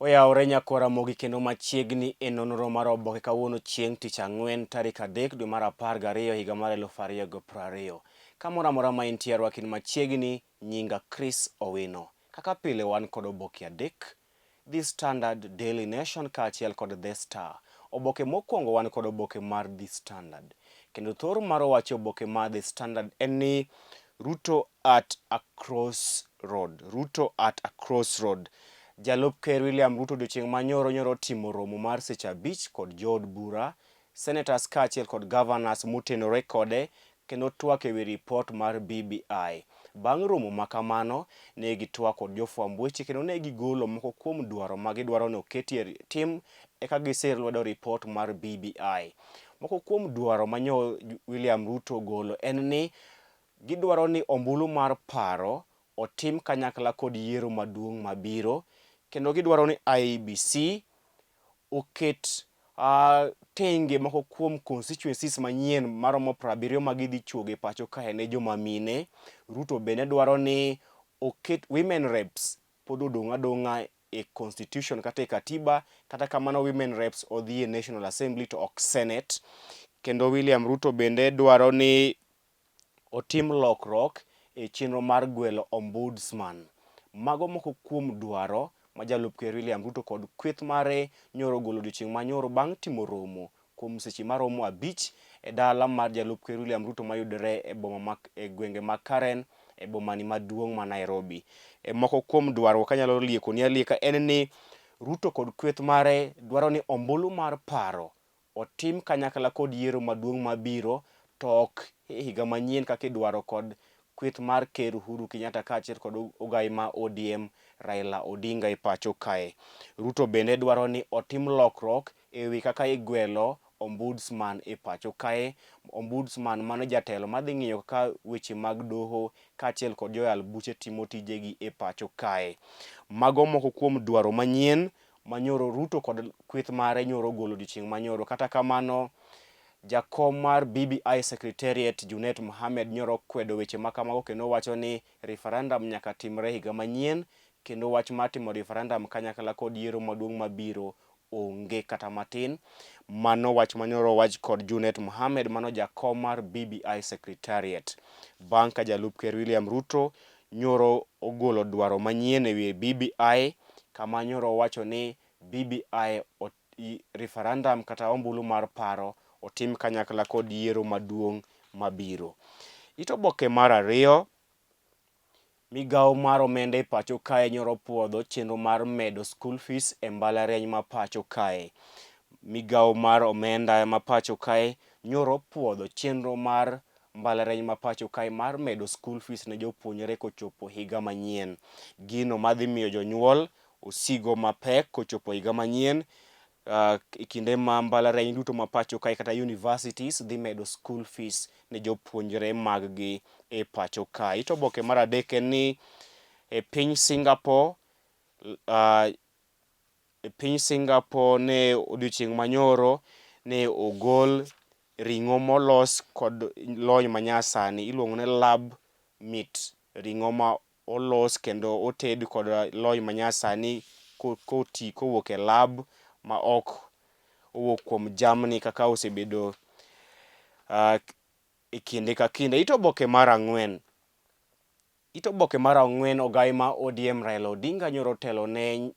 Oyawore nyakora mogi kendo machiegni e nonro mar oboke kawuono chieng' tich ang'wen tarik 3 dwe mar 12 higa mar 2020. Kamoro amora ma intie rwakin machiegni, nyinga Chris Owino. Kaka pile wan kod oboke adek, The Standard, Daily Nation kaachiel kod The Star. Oboke mokwongo wan kod oboke mar The Standard. Kendo thor mar wach oboke mar The Standard en ni Ruto at a crossroad. Ruto at a crossroad. Jalup Ker William Ruto odiochieng' manyoro otimo romo mar seche 5 kod jood bura, senators kaachiel kod governors motenore kode kendo twak ewi ripot mar BBI. Bang' romo makamano, ne gitwak kod jofwamb weche kendo ne gigolo moko kuom dwaro ma gidwaro ni oketie tim eka gisir lwedo ripot mar BBI. Moko kuom dwaro ma William Ruto ogolo en ni gidwaro ni ombulu mar paro otim kanyakla kod yiero maduong' mabiro, kendo gidwaro ni IEBC oket tenge moko kuom constituencies manyien maromo 70 ma gidhi chuogo e pacho kae ne joma mine. Ruto bende dwaro ni oket women reps pod odong' adong'a e constitution kata e katiba, kata kamano women reps odhi e National Assembly to ok Senate. Kendo William Ruto bende dwaro ni otim lokruok e chenro mar gwelo ombudsman. Mago moko kuom dwaro ma jalup Ker William Ruto kod kweth mare nyoro ogolo odiochieng' manyoro bang' timo romo kuom seche maromo 5 e dala mar jalup Ker William Ruto mayudore e gwenge mag Karen e bomani maduong' ma Nairobi. Moko kuom dwaro kanyalo liekoni alieka en ni Ruto kod kweth mare dwaro ni ombulu mar paro otim kanyakla kod yiero maduong' mabiro, to ok e higa manyien kaka idwaro kod kweth mar Ker Uhuru Kenyatta kaachiel kod ogai ma ODM Raila Odinga e pacho kae. Ruto bende dwaro ni otim lokruok ewi kaka igwelo ombudsman e pacho kae. Ombudsman mano jatelo madhi ng'iyo kaka weche mag doho kaachiel kod joyal buche timo tijegi e pacho kae. Mago moko kuom dwaro manyien ma nyoro Ruto kod kweth mare nyoro ogolo odiochieng' manyoro. Kata kamano, jakom mar BBI Secretariat Junet Mohamed nyoro kwedo weche makamago kendo wacho ni referendum nyaka timre higa manyien, kendo wach mar timo referendum kanyakla kod yiero maduong' mabiro onge kata matin. Mano wach manyoro wach kod Junet Mohamed, mano jakom mar BBI Secretariat, bang' ka jalup Ker William Ruto nyoro ogolo dwaro manyien ewi BBI, kama nyoro wacho ni BBI referendum kata ombulu mar paro otim kanyakla kod yiero maduong' mabiro. It oboke mar ariyo, migawo mar omenda e pacho kae nyoro puodho chenro mar medo school fees e mbalariany ma pacho kae. Migawo mar omenda ma pacho kae nyoro puodho chenro mar mbalariany ma pacho kae mar medo school fees ne jopuonjre kochopo higa manyien. Gino madhi miyo jonyuol osigo mapek kochopo higa manyien, e kinde ma mbalariany duto ma pacho kae kata universities dhi medo school fees ne jopuonjre mag gi e pacho kae. It oboke mar adek en ni e piny Singapore ne odiochieng' manyoro ne ogol ring'o molos kod lony manyasani, iluongo ni lab meat. Ring'o ma olos kendo oted kod lony manyasani kowuok e lab ma ok owuok kuom jamni kaka osebedo e kinde ka kinde. It oboke mar ang'wen, ogai ma ODM Raila Odinga nyoro telo ne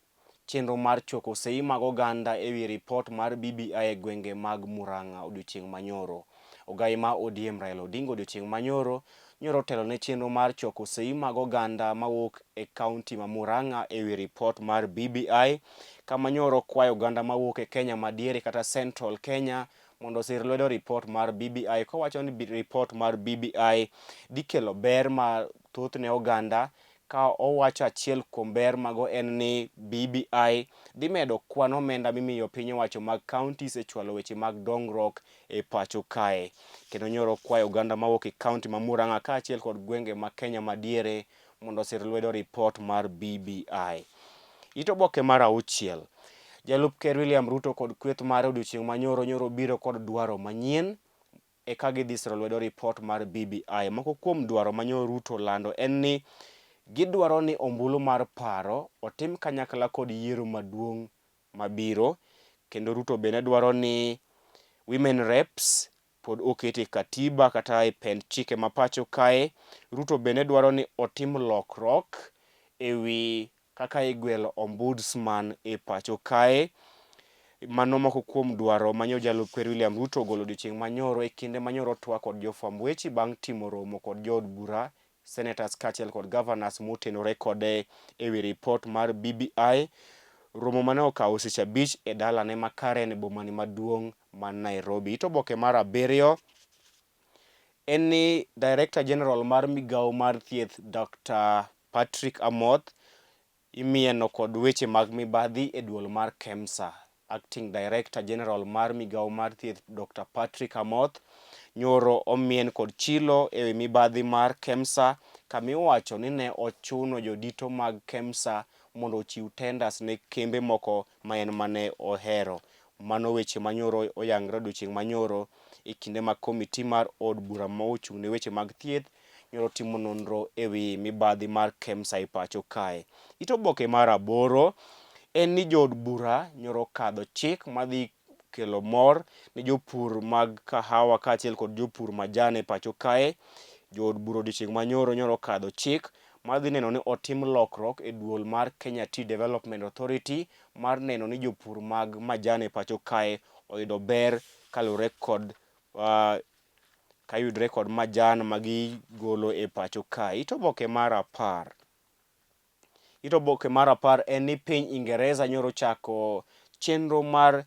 chenro mar choko sei mag oganda ewi ripot mar BBI e gwenge mag Murang'a odiochieng' manyoro. Ogai ma ODM Raila Odinga odiochieng' manyoro nyoro telo ne chenro mar choko sei mag oganda mawuok e kaunti ma Murang'a ewi ripot mar BBI, kama nyoro kwayo oganda mawuok e Kenya madiere kata Central Kenya mondo osir lwedo ripot mar BBI, kowacho ni ripot mar BBI dhi kelo ber mathoth ne oganda, ka owacho achiel kuom ber mago en ni BBI dhi medo kwan omenda mimiyo piny owacho mag counties e chwalo weche mag dongruok e pacho kae. Kendo nyoro kwayo oganda mawuok e kaunti ma Murang'a kaachiel kod gwenge ma Kenya madiere mondo osir lwedo ripot mar BBI. It oboke mar auchiel, jalup Ker William Ruto kod kweth mare odiochieng' manyoro biro kod dwaro manyien eka gidhi siro lwedo ripot mar BBI. Moko kuom dwaro ma nyoro Ruto lando en ni Gidwaro ni ombulu mar paro otim kanyakla kod yiero maduong' mabiro, kendo Ruto bende dwaro ni women reps pod okete katiba kata e pend chike ma pacho kae. Ruto bende dwaro ni otim lokruok ewi kaka igwelo ombudsman e pacho kae. Mano moko kuom dwaro mane Jalup Ker William Ruto ogolo odiochieng' manyoro e kinde manyoro twak kod jofwamb weche bang' timo romo kod jood bura, senators kaachiel kod governors motenore kode ewi ripot mar BBI. Romo mane okawo seche 5 e dalane ma Karen e bomani maduong' man Nairobi. To oboke mar 7 en ni Director General mar migao mar thieth Dr. Patrick Amoth imieno kod weche mag mibadhi e duol mar KEMSA. Acting Director General mar migao mar thieth Dr. Patrick Amoth nyoro omien kod chilo ewi mibadhi mar KEMSA, kama iwacho ni ne ochuno jodito mag KEMSA mondo ochiw tenders ne kembe moko ma en mane ohero. Mano weche manyoro oyangre odiochieng' manyoro e kinde ma komiti mar od bura ma ochung' ne weche mag thieth nyoro timo nonro ewi mibadhi mar KEMSA e pacho kae. Ito oboke mar 8 en ni jood bura nyoro kadho chik madhi kelo mor ni jopur mag kahawa kaachiel kod jopur majan e pacho kae. Jood bura odiochieng' manyoro nyoro kadho chik madhi neno ni otim lokruok e duol mar Kenya Tea Development Authority mar neno ni jopur mag majan e pacho kae oyudo ber kaluwore kod kayudre kod majan magigolo e pacho kae. Ito oboke mar 10 en ni piny Ingereza nyoro chako chenro mar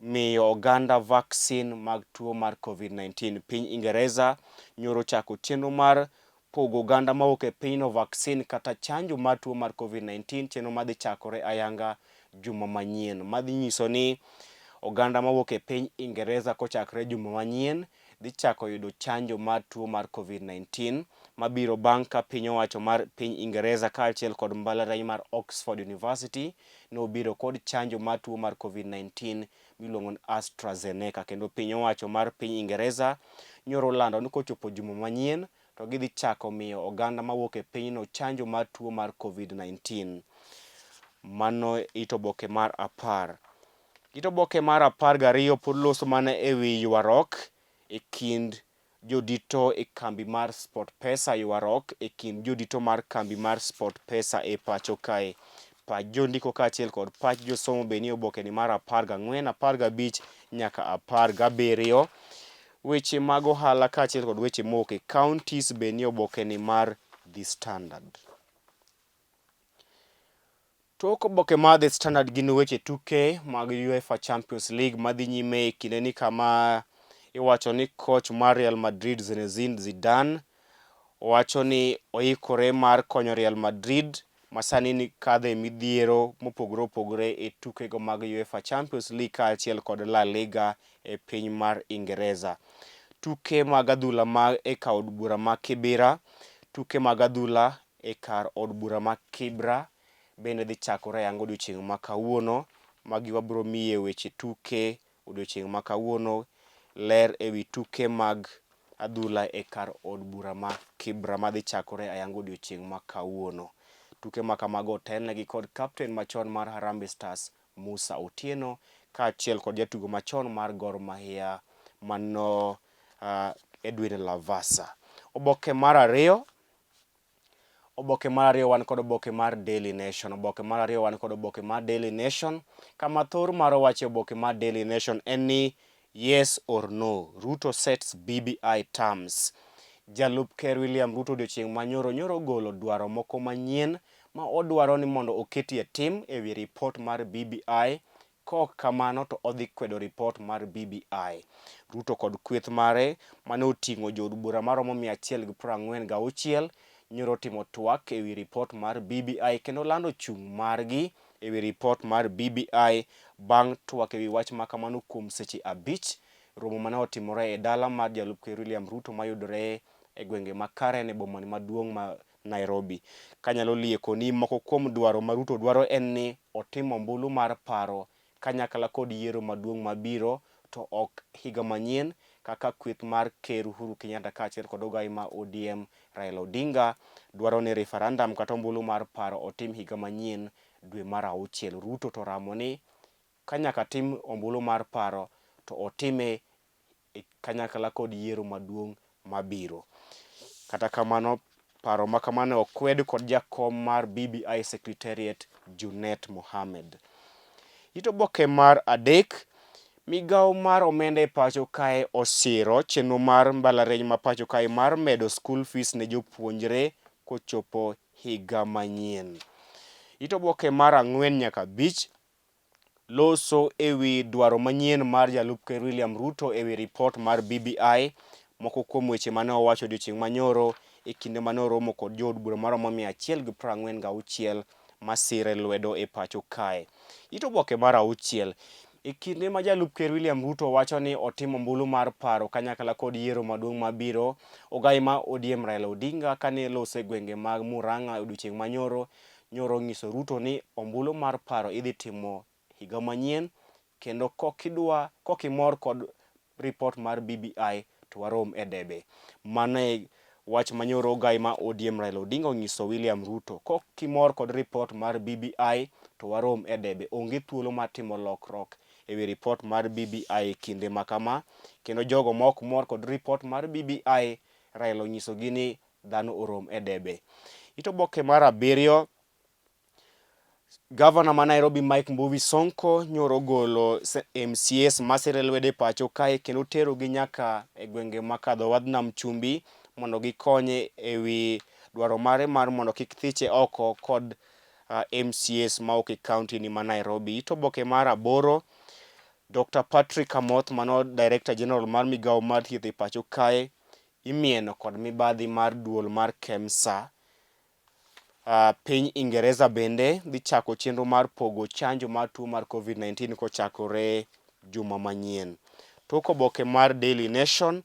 miyo oganda vaccine mag tuo mar COVID-19. Piny Ingereza nyoro chako chenro mar pogo oganda mawuok e pinyno vaccine kata chanjo mar tuo mar COVID-19, chenro madhi chakore ayanga juma manyien. Madhi nyiso ni oganda mawuok e piny Ingereza kochakre juma manyien dhi chako yudo chanjo mar tuo mar COVID-19 mabiro bang' ka piny owacho mar piny Ingereza kaachiel kod mbalariany mar Oxford University nobiro kod chanjo mar tuo mar COVID-19 miluongo ni AstraZeneca. Kendo piny owacho mar piny Ingereza nyoro lando ni kochopo juma manyien to gidhi chako miyo oganda mawuok e pinyno chanjo mar tuo mar COVID-19. Mano ito oboke mar 10. Ito oboke mar 12 pod loso mana ewi ywaruok e kind jodito e kambi mar SportPesa. Ywaruok e kind jodito mar kambi mar SportPesa e pacho kae. Pach jondiko kaachiel kod pach josomo be nie obokeni mar 14, 15 nyaka 17. Weche mag ohala kaachiel kod weche mowuok e counties be nie obokeni mar The Standard. Tok oboke mar The Standard gin weche tuke mag UEFA Champions League madhi nyime e kindeni, kama iwacho ni coach mar Real Madrid Zinedine Zidane owacho ni oikore mar konyo Real Madrid masani ni kadho e midhiero mopogore opogore e tukego mag UEFA Champions League kaachiel kod La Liga e piny mar Ingereza. Tuke mag adhula ma e kar od bura ma Kibera, tuke mag adhula e kar od bura ma Kibra bende dhi chakore ayanga odiochieng' ma kawuono. Magi wabiro miye weche tuke odiochieng' ma kawuono, ler ewi tuke mag adhula e kar od bura ma Kibra madhi chakore ayanga odiochieng' ma kawuono. Tuke ma kamago otelnegi kod captain machon mar Harambee Stars Musa Otieno kaachiel kod jatugo machon mar Gor Mahia mano Edwin Lavasa. Oboke mar 2 wan kod oboke mar Daily Nation. Oboke mar 2 wan kod oboke mar Daily Nation, kama thor mar wach e oboke mar Daily Nation en ni yes or no, Ruto sets BBI terms. Jalup Ker William Ruto odiochieng' manyoro nyoro golo dwaro moko manyien ma odwaro ni mondo oketie tim ewi ripot mar BBI. Kok kamano to odhi kwedo ripot mar BBI. Ruto kod kweth mare mane oting'o jood bura maromo 146 nyoro timo twak ewi ripot mar BBI kendo lando chung' margi ewi ripot mar BBI bang' twak ewi wach makamano kuom seche 5. Romo mane otimore e dala mar Jalup Ker William Ruto mayudore e gwenge ma Karen e bomani maduong' ma Nairobi. Kanyalo lieko ni moko kuom dwaro ma Ruto dwaro en ni otim ombulu mar paro kanyakla kod yiero maduong' mabiro, to ok higa manyien kaka kweth mar Ker Uhuru Kenyatta kaachiel kod ogai ma ODM Raila Odinga dwaro ni referendum kata ombulu mar paro otim higa manyien dwe mar 6. Ruto to ramo ni ka nyaka tim ombulu mar paro to otime kanyakla kod yiero maduong' mabiro. Kata kamano, paro makamano okwed kod jakom mar BBI Secretariat Junet Mohammed. Ito boke mar adek, migawo mar omenda e pacho kae osiro chenro mar mbalariany ma pacho kae mar medo school fees ne jopuonjre kochopo higa manyien. Ito boke mar 4 nyaka 5 loso ewi dwaro manyien mar jalup Ker William Ruto ewi report mar BBI. Moko kuom weche mane owacho odiochieng' manyoro e kinde mane oromo kod jood bura maromo 146 masire lwedo e pacho kae. Ito boke mar 6 e kinde ma jalup Ker William Ruto wacho ni otimo ombulu mar paro kanyakla kod yiero maduong' mabiro, ogai ma ODM Raila Odinga kane lose gwenge mag Murang'a odiochieng' manyoro nyoro ng'iso Ruto ni ombulu mar paro idhi timo higa manyien kendo kokimor kod report mar BBI to warom e debe. Mano e wach manyoro ogai ma ODM Raila Odinga ng'iso William Ruto. Kokimor kod report mar BBI to warom e debe. Onge thuolo mar timo lokruok ewi report mar BBI kinde makama. Kendo jogo ma ok mor kod report mar BBI, Raila onyiso gi ni dhano orom e debe. Ito boke mar 7, Gavana ma Nairobi Mike Mbuvi Sonko nyoro golo MCAs masire lwedo e pacho kae kendo tero gi nyaka e gwenge makadho wadh Nam Chumbi mondo gikonye ewi dwaro mare mar mondo kik thiche oko kod MCAs ma ok e kaunti ni ma Nairobi. Ito boke mar 8, Dr. Patrick Amoth mano Director General mar migawo mar thieth e pacho kae imieno kod mibadhi mar duol mar KEMSA. Piny Ingereza bende dhi chako chenro mar pogo chanjo mar tuo mar COVID-19 kochakore juma manyien. Tok oboke mar Daily Nation,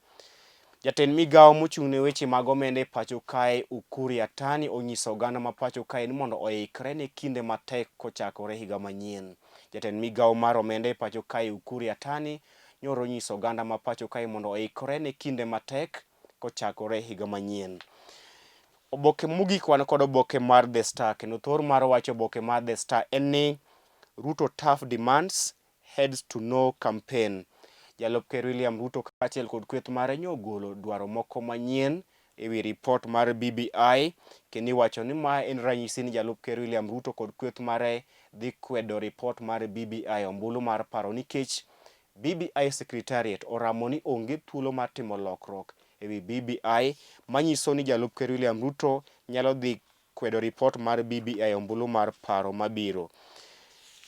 jatend migawo mochung' ne weche mag omenda e pacho kae Ukur Yatani onyiso oganda ma pacho kae ni mondo oikre ne kinde matek kochakore higa manyien. Jatend migawo mar omenda e pacho kae Ukur Yatani nyoro nyiso oganda ma pacho kae mondo oikre ne kinde matek kochakore higa manyien. Oboke mogik wan kod oboke mar The Star, kendo thor mar wach oboke mar The Star en ni Ruto tough demands heads to no campaign. Jalup Ker William Ruto kaachiel kod kweth mare nyogolo dwaro moko manyien ewi report mar BBI kendo iwacho ni ma en ranyisi ni jalup Ker William Ruto kod kweth mare dhi kwedo report mar BBI ombulu mar paro nikech BBI Secretariat oramo ni onge thuolo mar timo lokruok ewi BBI manyiso ni jalup Ker William Ruto nyalo dhi kwedo report mar BBI ombulu mar paro mabiro.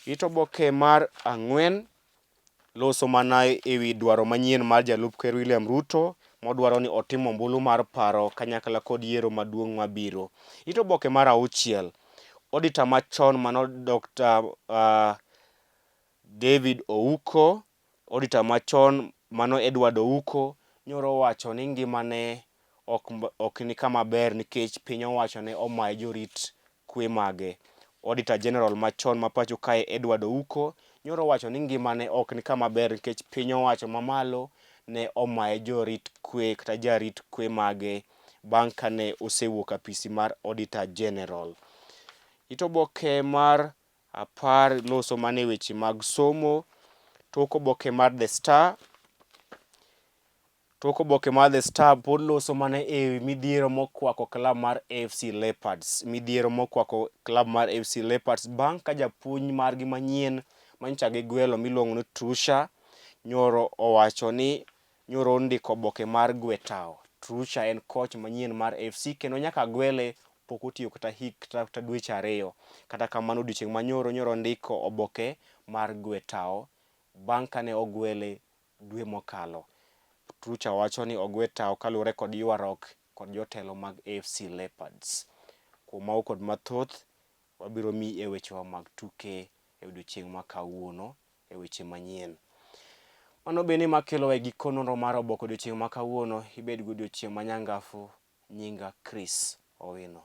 Ito boke mar 4 loso mana ewi dwaro manyien mar jalup Ker William Ruto modwaro ni otimo ombulu mar paro kanyakla kod yiero maduong' mabiro. Ito boke mar 6, auditor machon mano Dr. David Ouko, auditor machon mano Edward Ouko nyoro wacho ni ngimane ok ni kama ber nikech piny owacho ne omaye jorit kwe mage. Auditor General machon ma pacho kae Edward Ouko nyoro wacho ni ngimane ok ni kama ber nikech piny owacho mamalo ne omaye jorit kwe kata jarit kwe mage bang' kane osewuok apisi mar Auditor General. Ito boke mar 10 loso mane weche mag somo. Tok oboke mar The Star, pod loso mana ewi midhiero mokwako klab mar AFC Leopards. Midhiero mokwako klab mar AFC Leopards bang' ka japuonj margi manyien manyocha gigwelo miluongo ni Trusha nyoro owacho ni nyoro ndiko oboke mar gwe tao. Trusha en coach manyien mar AFC kendo nyaka gwele pok otiyo kata dweche 2. Kata kamano odiochieng' manyoro nyoro ndiko oboke mar gwe tao bang' kane ogwele dwe mokalo. Trusha wacho ni ogwe tao kaluwore kod ywaruok kod jotelo mag AFC Leopards. Kuom mago kod mathoth wabiro mi e wechewa mag tuke e odiochieng' ma kawuono e weche manyien. Mano bende makelo e giko nonro mar oboke odiochieng' ma kawuono. Ibed gi odiochieng' manyangafu. Nyinga Chris Owino.